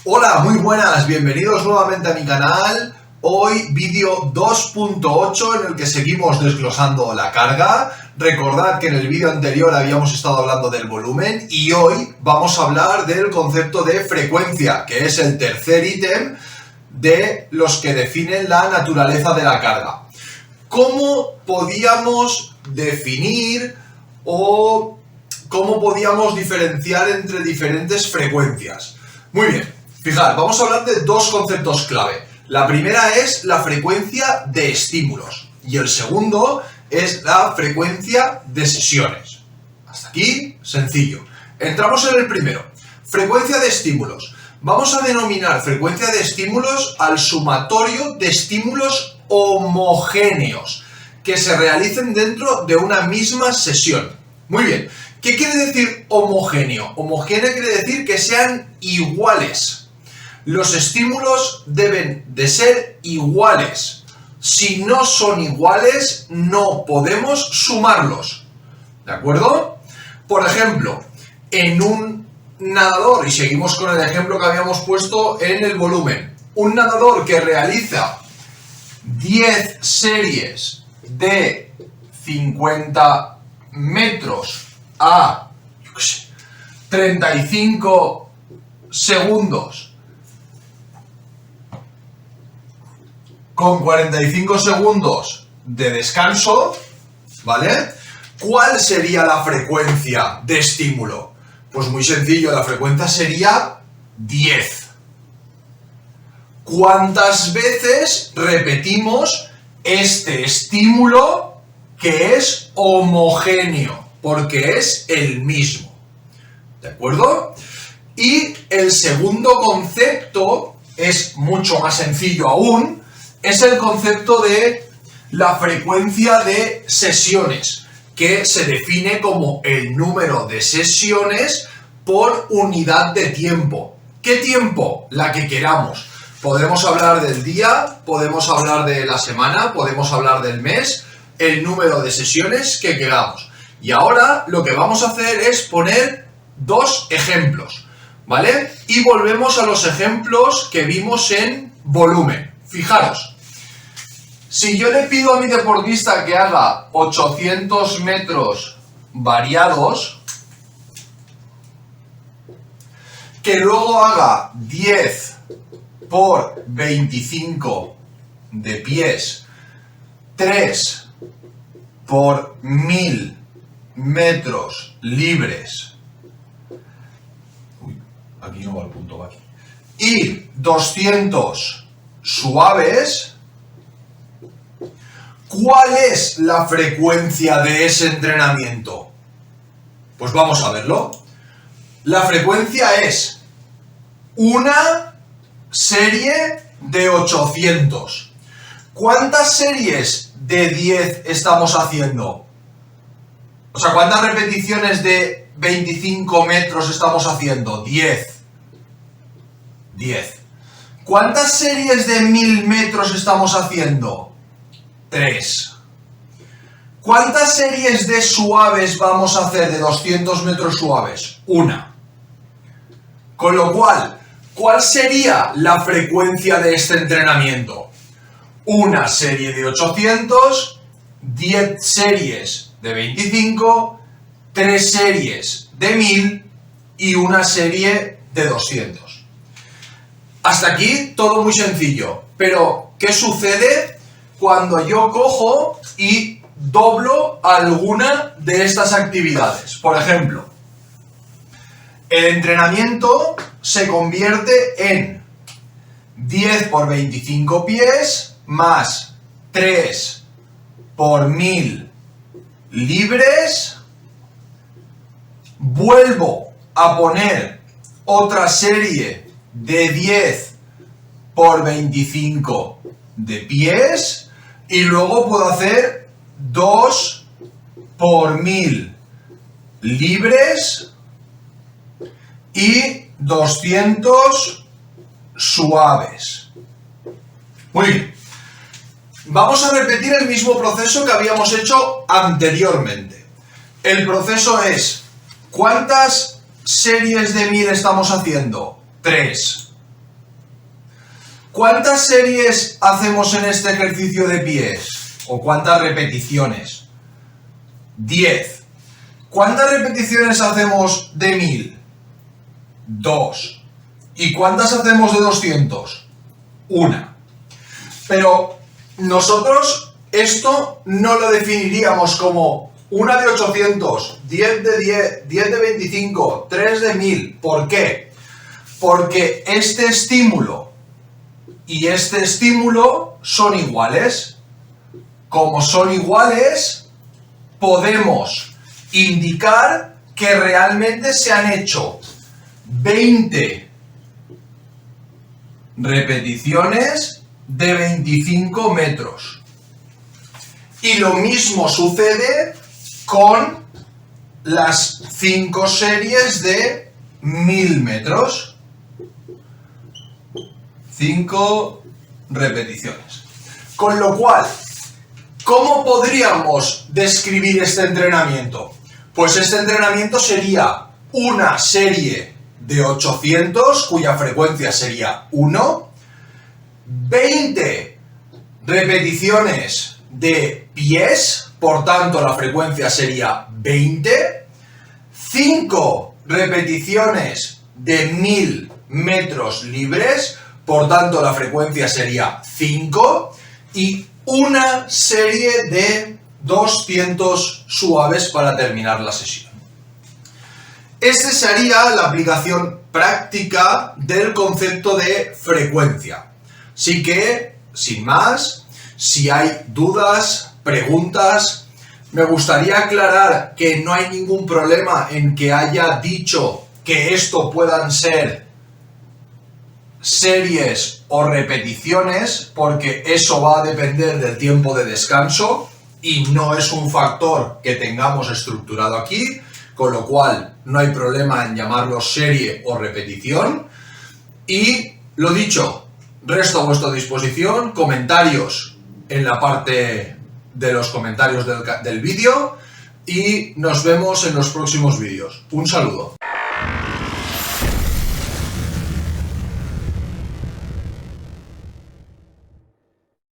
Hola, muy buenas, bienvenidos nuevamente a mi canal. Hoy vídeo 2.8 en el que seguimos desglosando la carga. Recordad que en el vídeo anterior habíamos estado hablando del volumen y hoy vamos a hablar del concepto de frecuencia, que es el tercer ítem de los que definen la naturaleza de la carga. ¿Cómo podíamos definir o cómo podíamos diferenciar entre diferentes frecuencias? Muy bien, fijad, vamos a hablar de dos conceptos clave. La primera es la frecuencia de estímulos y el segundo es la frecuencia de sesiones. Hasta aquí, sencillo. Entramos en el primero. Frecuencia de estímulos. Vamos a denominar frecuencia de estímulos al sumatorio de estímulos homogéneos que se realicen dentro de una misma sesión. Muy bien. ¿Qué quiere decir homogéneo? Homogéneo quiere decir que sean iguales. Los estímulos deben de ser iguales. Si no son iguales, no podemos sumarlos. ¿De acuerdo? Por ejemplo, en un nadador, y seguimos con el ejemplo que habíamos puesto en el volumen, un nadador que realiza 10 series de 50 metros a 35 segundos con 45 segundos de descanso, ¿vale? ¿Cuál sería la frecuencia de estímulo? Pues muy sencillo, la frecuencia sería 10. ¿Cuántas veces repetimos este estímulo que es homogéneo? Porque es el mismo. ¿De acuerdo? Y el segundo concepto es mucho más sencillo aún, es el concepto de la frecuencia de sesiones, que se define como el número de sesiones por unidad de tiempo. ¿Qué tiempo? La que queramos. Podemos hablar del día, podemos hablar de la semana, podemos hablar del mes, el número de sesiones que queramos. Y ahora lo que vamos a hacer es poner dos ejemplos, ¿vale? Y volvemos a los ejemplos que vimos en volumen. Fijaros, si yo le pido a mi deportista que haga 800 metros variados, que luego haga 10 por 25 de pies, 3 por 1000 metros libres, aquí no va el punto, va aquí, y 200 suaves, ¿cuál es la frecuencia de ese entrenamiento? Pues vamos a verlo. La frecuencia es una serie de 800. ¿Cuántas series de 10 estamos haciendo? O sea, ¿cuántas repeticiones de 25 metros estamos haciendo? 10. 10. ¿Cuántas series de 1000 metros estamos haciendo? 3. ¿Cuántas series de suaves vamos a hacer de 200 metros suaves? 1. Con lo cual, ¿cuál sería la frecuencia de este entrenamiento? Una serie de 800, 10 series de 25, 3 series de 1000 y una serie de 200. Hasta aquí todo muy sencillo, pero ¿qué sucede cuando yo cojo y doblo alguna de estas actividades? Por ejemplo, el entrenamiento se convierte en 10 por 25 pies más 3 por 1000 libres. Vuelvo a poner otra serie de 10 por 25 de pies y luego puedo hacer 2 por 1000 libres y 200 suaves. Muy bien. Vamos a repetir el mismo proceso que habíamos hecho anteriormente. El proceso es, ¿cuántas series de 1000 estamos haciendo? 3. ¿Cuántas series hacemos en este ejercicio de pies? ¿O cuántas repeticiones? 10. ¿Cuántas repeticiones hacemos de 1000? 2. ¿Y cuántas hacemos de 200? 1. Pero nosotros esto no lo definiríamos como una de 800, 10 de 10, 10 de 25, 3 de 1000. ¿Por qué? Porque este estímulo y este estímulo son iguales. Como son iguales, podemos indicar que realmente se han hecho 20 repeticiones de 25 metros. Y lo mismo sucede con las 5 series de 1000 metros. 5 repeticiones. Con lo cual, ¿cómo podríamos describir este entrenamiento? Pues este entrenamiento sería una serie de 800, cuya frecuencia sería 1, 20 repeticiones de pies, por tanto la frecuencia sería 20, 5 repeticiones de 1000 metros libres, por tanto la frecuencia sería 5, y una serie de 200 suaves para terminar la sesión. Esta sería la aplicación práctica del concepto de frecuencia. Así que, sin más, si hay dudas, preguntas, me gustaría aclarar que no hay ningún problema en que haya dicho que esto puedan ser series o repeticiones, porque eso va a depender del tiempo de descanso y no es un factor que tengamos estructurado aquí, con lo cual no hay problema en llamarlo serie o repetición. Y lo dicho, resto a vuestra disposición, comentarios en la parte de los comentarios del vídeo y nos vemos en los próximos vídeos. Un saludo.